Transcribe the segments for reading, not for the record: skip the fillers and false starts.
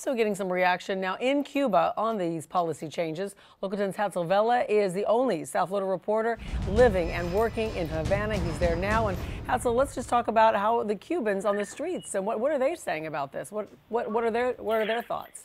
So getting some reaction now in Cuba on these policy changes. Local 10's Hatzel Vela is the only South Florida reporter living and working in Havana. He's there now. And Hatzel, let's just talk about how the Cubans on the streets and what are they saying about this? What are their thoughts?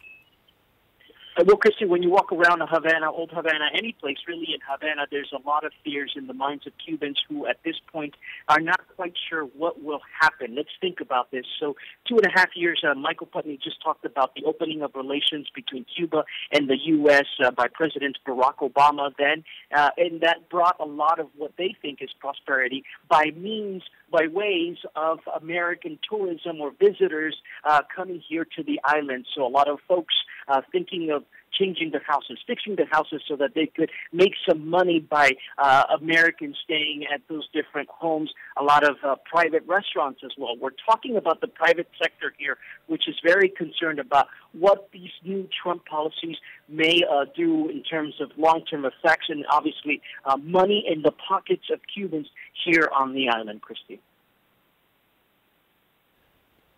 Well, Christy, when you walk around Havana, old Havana, any place really in Havana, there's a lot of fears in the minds of Cubans who at this point are not quite sure what will happen. Let's think about this. So 2.5 years, Michael Putney just talked about the opening of relations between Cuba and the U.S. By President Barack Obama then, and that brought a lot of what they think is prosperity by ways of American tourism or visitors coming here to the island. So a lot of folks thinking of changing their houses, fixing their houses so that they could make some money by Americans staying at those different homes, a lot of private restaurants as well. We're talking about the private sector here, which is very concerned about what these new Trump policies may do in terms of long-term effects and obviously money in the pockets of Cubans here on the island, Christy.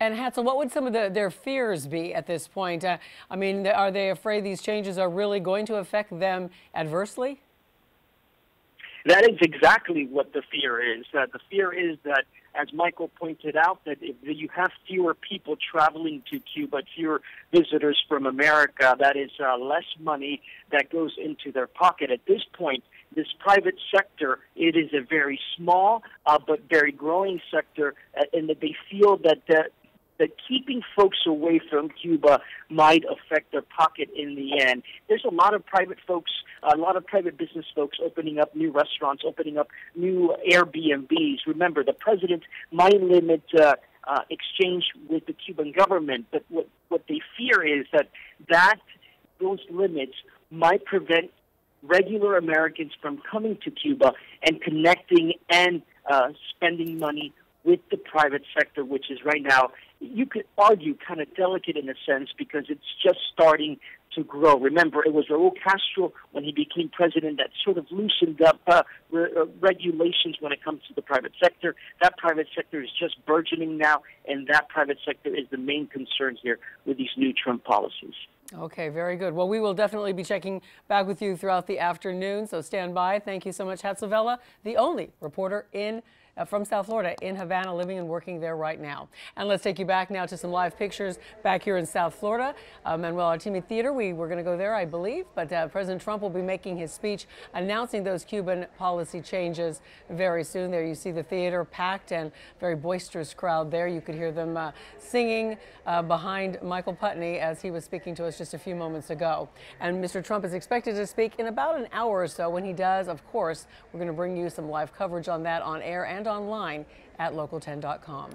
And Hatzel, what would some of their fears be at this point? I mean, are they afraid these changes are really going to affect them adversely? That is exactly what the fear is. The fear is that, as Michael pointed out, that if you have fewer people traveling to Cuba, fewer visitors from America, that is less money that goes into their pocket. At this point, this private sector, it is a very small but very growing sector, and that they feel that keeping folks away from Cuba might affect their pocket in the end. There's a lot of private folks, a lot of private business folks opening up new restaurants, opening up new Airbnbs. Remember, the president might limit exchange with the Cuban government, but what they fear is that those limits might prevent regular Americans from coming to Cuba and connecting and spending money with the private sector, which is right now, you could argue, kind of delicate in a sense because it's just starting to grow. Remember, it was Raul Castro, when he became president, that sort of loosened up regulations when it comes to the private sector. That private sector is just burgeoning now, and that private sector is the main concern here with these new Trump policies. Okay, very good. Well, we will definitely be checking back with you throughout the afternoon, so stand by. Thank you so much, Hatzel Vela, the only reporter from South Florida in Havana, living and working there right now. And let's take you back now to some live pictures back here in South Florida. Manuel Artemi Theater, we were going to go there, I believe, but President Trump will be making his speech announcing those Cuban policy changes very soon. There you see the theater packed and very boisterous crowd there. You could hear them singing behind Michael Putney as he was speaking to us just a few moments ago. And Mr. Trump is expected to speak in about an hour or so. When he does, of course, we're going to bring you some live coverage on that on air and online at local10.com.